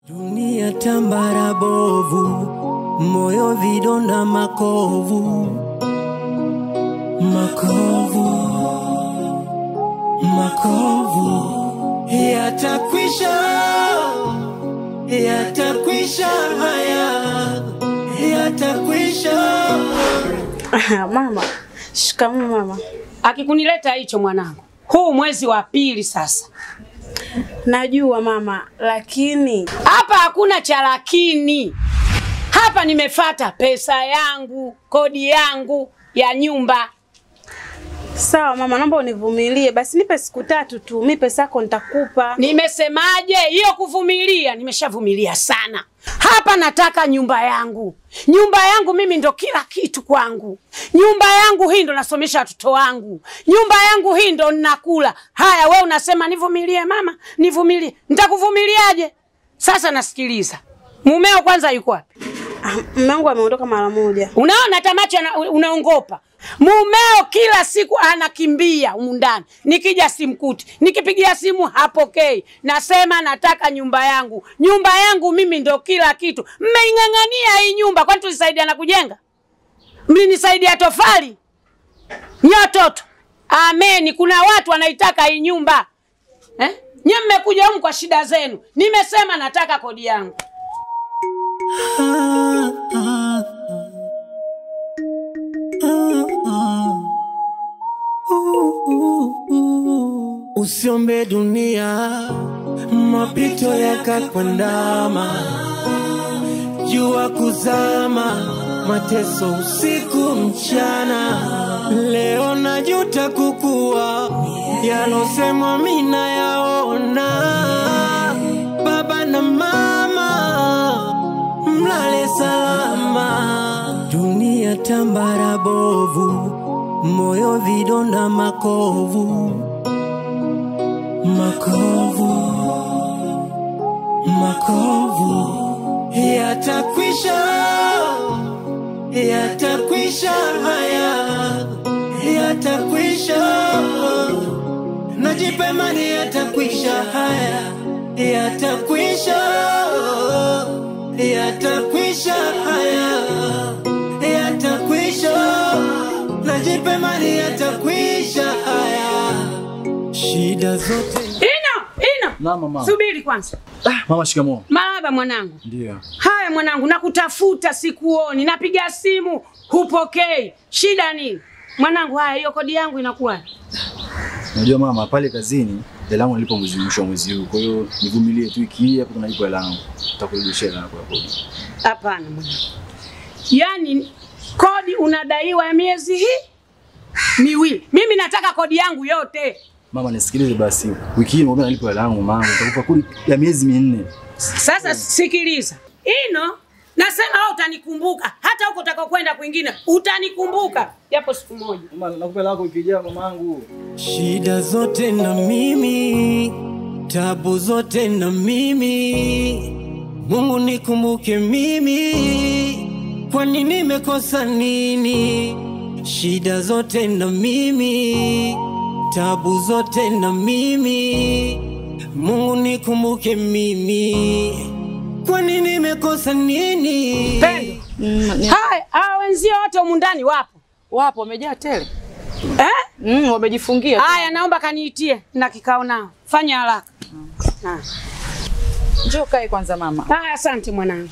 Dunia tambara bovu, moyo vidonda makovu, makovu, makovu. Yatakwisha, yatakwisha haya, yatakwisha. Mama, shikamoo mama. Akikunileta hicho mwanangu. Huu mwezi wa pili sasa. Najua mama, lakini hapa hakuna cha lakini. Hapa nimefuata pesa yangu, kodi yangu ya nyumba. Sawa mama, naomba univumilie. Basi nipe siku 3 tu, mimi pesa yako nitakupa. Nimesemaje? Hiyo kuvumilia, nimeshavumilia sana. Hapa nataka nyumba yangu. Nyumba yangu mimi ndo kila kitu kwangu. Nyumba yangu hii ndo nasomesha watoto wangu. Nyumba yangu hii ndo ninakula. Haya wewe unasema nivumilie mama, nivumilie. Nitakuvumiliaje? Sasa nasikiliza. Mumeo kwanza yuko wapi? Mume wangu ameondoka mara moja. Unaona tamacho unaongopa. Mumeo kila siku anakimbia humu ndani. Nikija simkuti, nikipigia simu hapokei. Nasema nataka nyumba yangu. Nyumba yangu mimi ndo kila kitu. Mmeingangania hii nyumba, kwani tulisaidiana kujenga? Mlinisaidia tofali? Nyototo. Amen, kuna watu wanaitaka hii nyumba. Nyie mmekuja humu kwa shida zenu. Nimesema nataka kodi yangu. Usiombe dunia mapito yakakwandama, jua kuzama, mateso usiku mchana. Leo najuta kukua, yalosemwa mina yaona. Baba na mama mlale salama. Dunia tambara bovu, moyo vidonda makovu, makovu, makovu. Yatakwisha, yatakwisha haya, yatakwisha. Najipe imani yatakwisha haya, yatakwisha, yatakwisha haya, yatakwisha. Najipe imani yatakwisha haya, shida zote. Ino! Na mama. Subiri kwanza. Mama shikamoo. Marahaba mwanangu. Ndio. Haya mwanangu, nakutafuta sikuoni. Napiga simu hupokei. Shida nini? Mwanangu, haya hiyo kodi yangu inakuwa. Unajua mama, pale kazini hela yangu nilipo mwisho wa mwezi huu. Kwa hiyo nivumilie tu wiki hii hapo tunalipa hela yangu. Tutakurudishia hela yako ya kodi. Hapana mwanangu. Yaani kodi unadaiwa ya miezi hii miwili. Mimi nataka kodi yangu yote. Mama nisikilize basi. Wiki hii mbona nalipa hela yangu mama? Nitakupa kodi ya miezi 4. Sasa sikiliza. Ino, nasema wewe utanikumbuka. Hata huko utakokwenda kwingine utanikumbuka japo siku moja. Mama nakupa hela yako wiki ijayo mamangu. Shida zote na mimi, tabu zote na mimi. Mungu nikumbuke mimi, kwani nimekosa nini? Shida zote na mimi, tabu zote na mimi. Mungu nikumbuke mimi, kwani nimekosa nini? Pendo. Haya, wenzio wote humu ndani wapo? Wapo, wamejaa tele. Wamejifungia. Haya, naomba kaniitie na kikao nao. Fanya haraka. Njoo kae kwanza mama. Haya, asante mwanangu.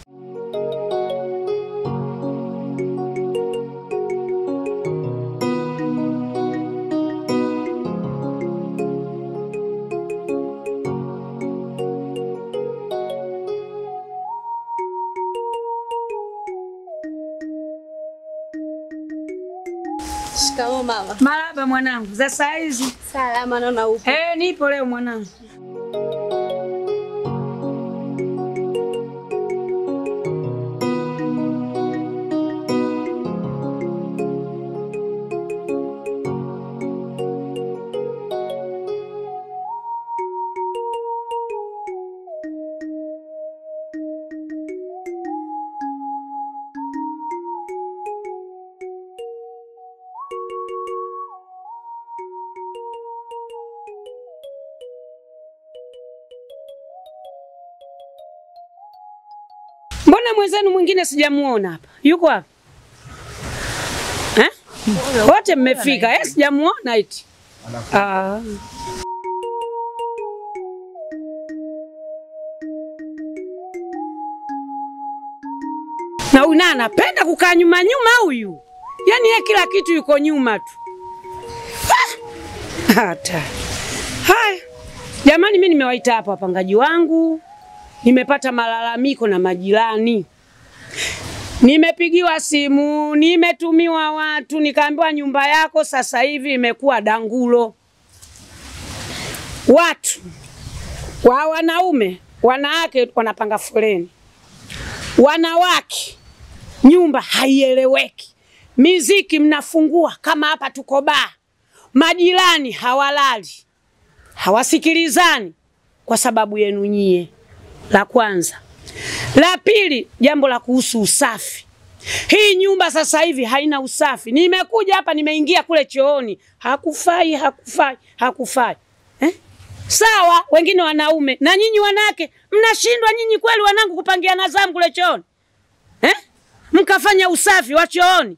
Shikamoo mama. Marahaba mwanangu. Za saa hizi? Salama, naona upo. Nipo leo mwanangu. Mbona mwenzenu mwingine sijamuona hapa? Yuko wapi? Wote mmefika. Sijamuona eti. Na huyu anapenda kukaa nyuma huyu. Yaani yeye kila kitu yuko nyuma tu. Hata. Haya. Jamani, mimi nimewaita hapa wapangaji wangu. Nimepata malalamiko na majirani. Nimepigiwa simu, nimetumiwa watu, nikaambiwa nyumba yako sasa hivi imekuwa dangulo. Watu wa wanaume, wanawake wanapanga foleni. Wanawake, nyumba haieleweki. Miziki mnafungua kama hapa tuko baa. Majirani hawalali. Hawasikilizani kwa sababu yenu nyie. La kwanza. La pili, jambo la kuhusu usafi. Hii nyumba sasa hivi haina usafi. Nimekuja hapa, nimeingia kule chooni. Hakufai. Sawa, wengine wanaume. Na nyinyi wanawake, mnashindwa nyinyi kweli wanangu kupangia nazamu kule chooni? Mkafanya usafi wa chooni.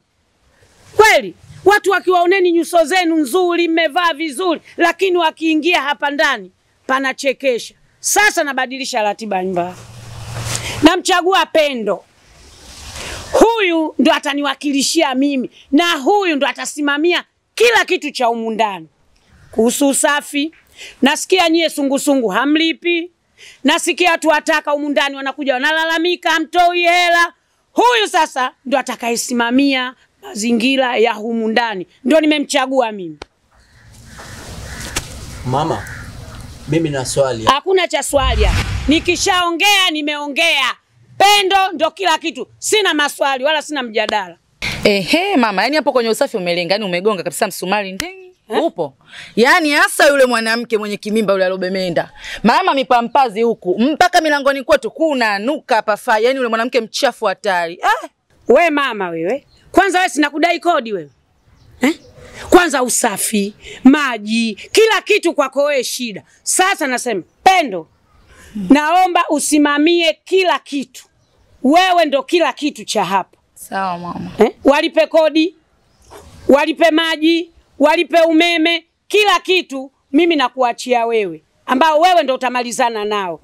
Kweli, watu wakiwaoneni nyuso zenu nzuri, mmevaa vizuri, lakini wakiingia hapa ndani panachekesha. Sasa nabadilisha ratiba nyumba. Namchagua Pendo. Huyu ndo ataniwakilishia mimi na huyu ndo atasimamia kila kitu cha humu ndani. Kuhusu usafi, nasikia nyie sungusungu hamlipi. Nasikia watu wataka humu ndani wanakuja wanalalamika hamtoi hela. Huyu sasa ndo atakayesimamia mazingira ya humu ndani. Ndo nimemchagua mimi. Mama, mimi na swali. Hakuna cha swali. Nikishaongea nimeongea. Pendo ndo kila kitu. Sina maswali wala sina mjadala. Mama, yani hapo kwenye usafi umelenga, yani umegonga kabisa msumari ndeni. Upo. Yani hasa yule mwanamke mwenye kimimba yule alobemenda. Mama mipampazi huku mpaka milangoni kwetu kuna nuka pafai. Yani yule mwanamke mchafu hatari. We mama wewe. Kwanza wewe sinakudai kodi wewe. Kwanza usafi, maji, kila kitu kwako wewe shida. Sasa nasema, Pendo, naomba usimamie kila kitu. Wewe ndo kila kitu cha hapa. Sawa mama. Walipe kodi, walipe maji, walipe umeme, kila kitu mimi nakuachia wewe, ambao wewe ndo utamalizana nao.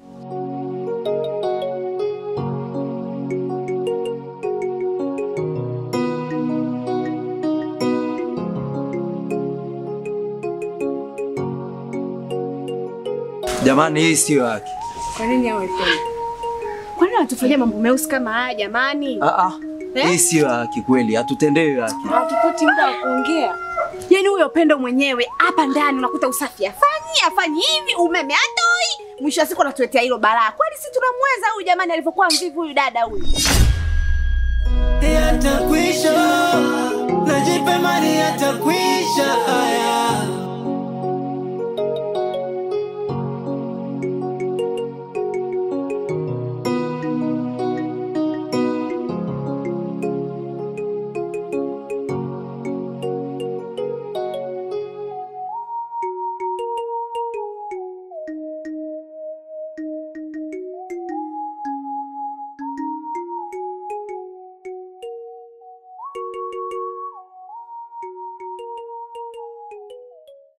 Jamani, hii sio haki. Kwa nini awe Pendo? Kwa nini atufanyia mambo meusi kama haya jamani? Hii sio haki kweli, hatutendewi haki. Hatupati muda wa kuongea. Yaani huyo Pendo mwenyewe hapa ndani unakuta usafi afanyi hivi, umeme atoi. Mwisho wa siku anatuletea hilo balaa. Kwani si tunamweza huyu jamani alivyokuwa mvivu huyu dada huyu? Yatakwisha. Najipe mali yatakwisha.